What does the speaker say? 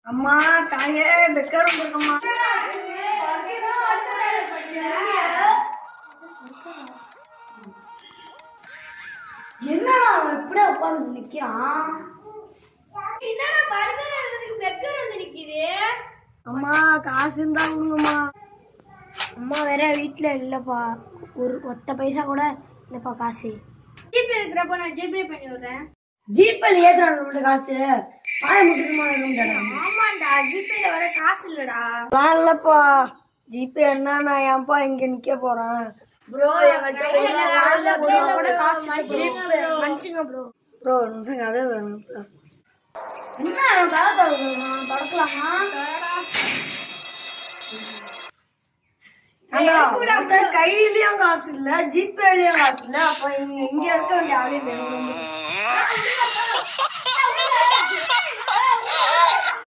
அம்மா தாயே பெக்கர் இருக்கம்மா. என்னடா அவன் இப்படி உட்காந்து நிக்கிறான்? என்னடா பர்கர் பெக்கர் வந்து நிக்குது? அம்மா காசு இருந்தா கொடுங்கம்மா. அம்மா வேற வீட்டுல இல்லப்பா, ஒரு ஒத்த பைசா கூட இல்லப்பா காசு. ஜிபே இருக்கிறப்ப நான் ஜிபே பண்ணி விடுறேன். ஜிபேல ஏத்துறாங்க காசு பாய முட்டுமா? ஆமாண்டா, ஜிபேல வர காசு இல்லடா. நான் இல்லப்பா, ஜிபே என்ன நான் ஏன்பா இங்க நிக்க போறேன்? Bro மன்னிச்சுங்க bro. ப்ரோ ஒரு நிமிஷம் கதை தரணும் ப்ரோ. என்ன கதை தொடக்கலாமா? கையிலயும் காசு இல்ல, ஜிபேலயும் காசு இல்ல. அப்ப இங்க இருக்க வேண்டிய ஆளு இல்ல.